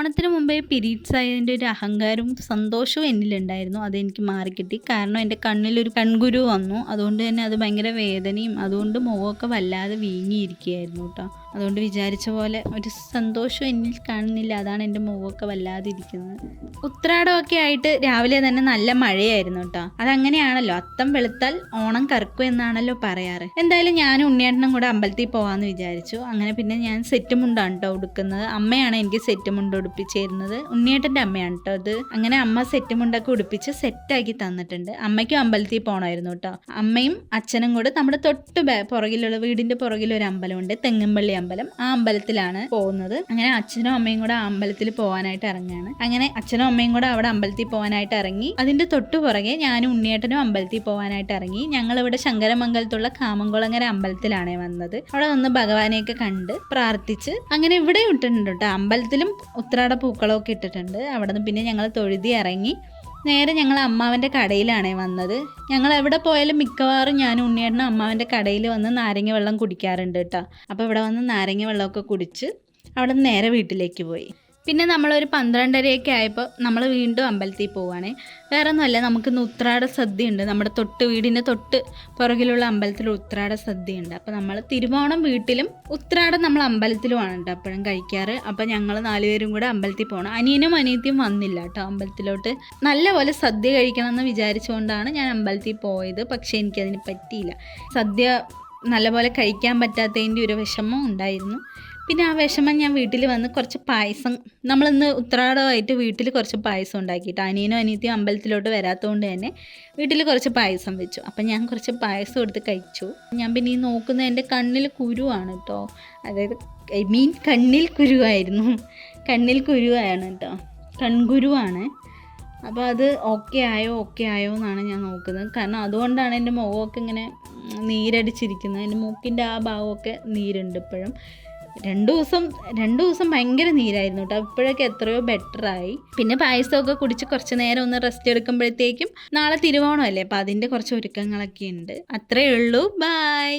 ഓണത്തിന് മുമ്പേ പീരീഡ്സ് ആയതിൻ്റെ ഒരു അഹങ്കാരവും സന്തോഷവും എന്നിലുണ്ടായിരുന്നു. അതെനിക്ക് മാറിക്കിട്ടി. കാരണം എൻ്റെ കണ്ണിലൊരു കൺകുരു വന്നു. അതുകൊണ്ട് തന്നെ അത് ഭയങ്കര വേദനയും അതുകൊണ്ട് മുഖമൊക്കെ വല്ലാതെ വീങ്ങിയിരിക്കുകയായിരുന്നു കേട്ടോ. അതുകൊണ്ട് വിചാരിച്ച പോലെ ഒരു സന്തോഷം എന്നിൽ കാണുന്നില്ല. അതാണ് എൻ്റെ മുഖമൊക്കെ വല്ലാതെ ഇരിക്കുന്നത്. ഉത്രാടമൊക്കെ ആയിട്ട് രാവിലെ തന്നെ നല്ല മഴയായിരുന്നു കേട്ടോ. അതങ്ങനെയാണല്ലോ, അത്തം വെളുത്താൽ ഓണം കറുക്കും എന്നാണല്ലോ പറയാറ്. എന്തായാലും ഞാനും ഉണ്ണിയേട്ടനും കൂടെ അമ്പലത്തിൽ പോകാമെന്ന് വിചാരിച്ചു. അങ്ങനെ പിന്നെ ഞാൻ സെറ്റ് മുണ്ടാണ് കേട്ടോ ഉടുക്കുന്നത്. അമ്മയാണ് എനിക്ക് സെറ്റ് മുണ്ട് ഉടുപ്പിച്ചിരുന്നത്. ഉണ്ണിയേട്ടൻ്റെ അമ്മയാണ് കേട്ടോ അത്. അങ്ങനെ അമ്മ സെറ്റ് മുണ്ടൊക്കെ ഉടുപ്പിച്ച് സെറ്റാക്കി തന്നിട്ടുണ്ട്. അമ്മയ്ക്കും അമ്പലത്തിൽ പോകണമായിരുന്നു കേട്ടോ. അമ്മയും അച്ഛനും കൂടെ നമ്മുടെ തൊട്ട് പുറകിലുള്ള വീടിൻ്റെ പുറകിലൊരു അമ്പലമുണ്ട്, തെങ്ങുംപള്ളി അമ്പലം. ആ അമ്പലത്തിലാണ് പോകുന്നത്. അങ്ങനെ അച്ഛനും അമ്മയും കൂടെ ആ അമ്പലത്തിൽ പോകാനായിട്ട് ഇറങ്ങുകയാണ്. അങ്ങനെ അച്ഛനും അമ്മയും കൂടെ അവിടെ അമ്പലത്തിൽ പോകാനായിട്ട് ഇറങ്ങി. അതിന്റെ തൊട്ടു പുറകെ ഞാനും ഉണ്ണിയേട്ടനും അമ്പലത്തിൽ പോകാനായിട്ട് ഇറങ്ങി. ഞങ്ങൾ ഇവിടെ ശങ്കരമംഗലത്തുള്ള കാമംകുളങ്ങര അമ്പലത്തിലാണ് വന്നത്. അവിടെ വന്ന് ഭഗവാനെയൊക്കെ കണ്ട് പ്രാർത്ഥിച്ച് അങ്ങനെ ഇവിടെ ഇട്ടിട്ടുണ്ട് കേട്ടോ. അമ്പലത്തിലും ഉത്രാട പൂക്കളമൊക്കെ ഇട്ടിട്ടുണ്ട്. അവിടെ നിന്ന് പിന്നെ ഞങ്ങൾ തൊഴുതി ഇറങ്ങി നേരെ ഞങ്ങൾ അമ്മാവൻ്റെ കടയിലാണ് വന്നത്. ഞങ്ങൾ എവിടെ പോയാലും മിക്കവാറും ഞാനും ഉണ്ണിയേട്ടനും അമ്മാവൻ്റെ കടയിൽ വന്ന് നാരങ്ങ വെള്ളം കുടിക്കാറുണ്ട് കേട്ടോ. അപ്പോൾ ഇവിടെ വന്ന് നാരങ്ങ വെള്ളമൊക്കെ കുടിച്ച് അവിടെ നിന്ന് നേരെ വീട്ടിലേക്ക് പോയി. പിന്നെ നമ്മളൊരു 12:30 ആയപ്പോൾ നമ്മൾ വീണ്ടും അമ്പലത്തിൽ പോവുകയാണ്. വേറെ ഒന്നുമല്ല, നമുക്കിന്ന് ഉത്രാട സദ്യ ഉണ്ട്. നമ്മുടെ വീടിൻ്റെ തൊട്ട് പുറകിലുള്ള അമ്പലത്തിൽ ഉത്രാട സദ്യ ഉണ്ട്. അപ്പോൾ നമ്മൾ തിരുവോണം വീട്ടിലും ഉത്രാടം നമ്മൾ അമ്പലത്തിലുമാണ് കേട്ടോ എപ്പോഴും കഴിക്കാറ്. അപ്പോൾ ഞങ്ങൾ 4 പേരും കൂടെ അമ്പലത്തിൽ പോകണം. അനിയനും അനിയത്തിയും വന്നില്ല കേട്ടോ അമ്പലത്തിലോട്ട്. നല്ലപോലെ സദ്യ കഴിക്കണമെന്ന് വിചാരിച്ചുകൊണ്ടാണ് ഞാൻ അമ്പലത്തിൽ പോയത്. പക്ഷേ എനിക്കതിന് പറ്റിയില്ല. സദ്യ നല്ലപോലെ കഴിക്കാൻ പറ്റാത്തതിൻ്റെ ഒരു വിഷമം ഉണ്ടായിരുന്നു. പിന്നെ ആ വിഷമം ഞാൻ വീട്ടിൽ വന്ന് കുറച്ച് പായസം, നമ്മളിന്ന് ഉത്രാടമായിട്ട് വീട്ടിൽ കുറച്ച് പായസം ഉണ്ടാക്കിയിട്ട് അനിയനും അനിയത്തിയും അമ്പലത്തിലോട്ട് വരാത്തതുകൊണ്ട് തന്നെ വീട്ടിൽ കുറച്ച് പായസം വെച്ചു. അപ്പം ഞാൻ കുറച്ച് പായസം എടുത്ത് കഴിച്ചു. ഞാൻ പിന്നെ ഈ നോക്കുന്നത് എൻ്റെ കണ്ണിൽ കുരുവാണ് കേട്ടോ. അതായത് കണ്ണിൽ കുരുവായിരുന്നു. കണ്ണിൽ കുരുവാണ് കേട്ടോ, കൺകുരുവാണ്. അപ്പോൾ അത് ഓക്കെ ആയോ എന്നാണ് ഞാൻ നോക്കുന്നത്. കാരണം അതുകൊണ്ടാണ് എൻ്റെ മുഖമൊക്കെ ഇങ്ങനെ നീരടിച്ചിരിക്കുന്നത്. എൻ്റെ മൂക്കിൻ്റെ ആ ഭാഗമൊക്കെ നീരുണ്ട് ഇപ്പോഴും. 2 ദിവസം ഭയങ്കര നീരായിരുന്നു കേട്ടോ. ഇപ്പോഴൊക്കെ എത്രയോ ബെറ്ററായി. പിന്നെ പായസമൊക്കെ കുടിച്ച് കുറച്ച് നേരം ഒന്ന് റെസ്റ്റ് എടുക്കുമ്പോഴത്തേക്കും നാളെ തിരുവോണമല്ലേ, അപ്പോൾ അതിൻ്റെ കുറച്ച് ഒരുക്കങ്ങളൊക്കെ ഉണ്ട്. അത്രയേ ഉള്ളൂ. ബൈ.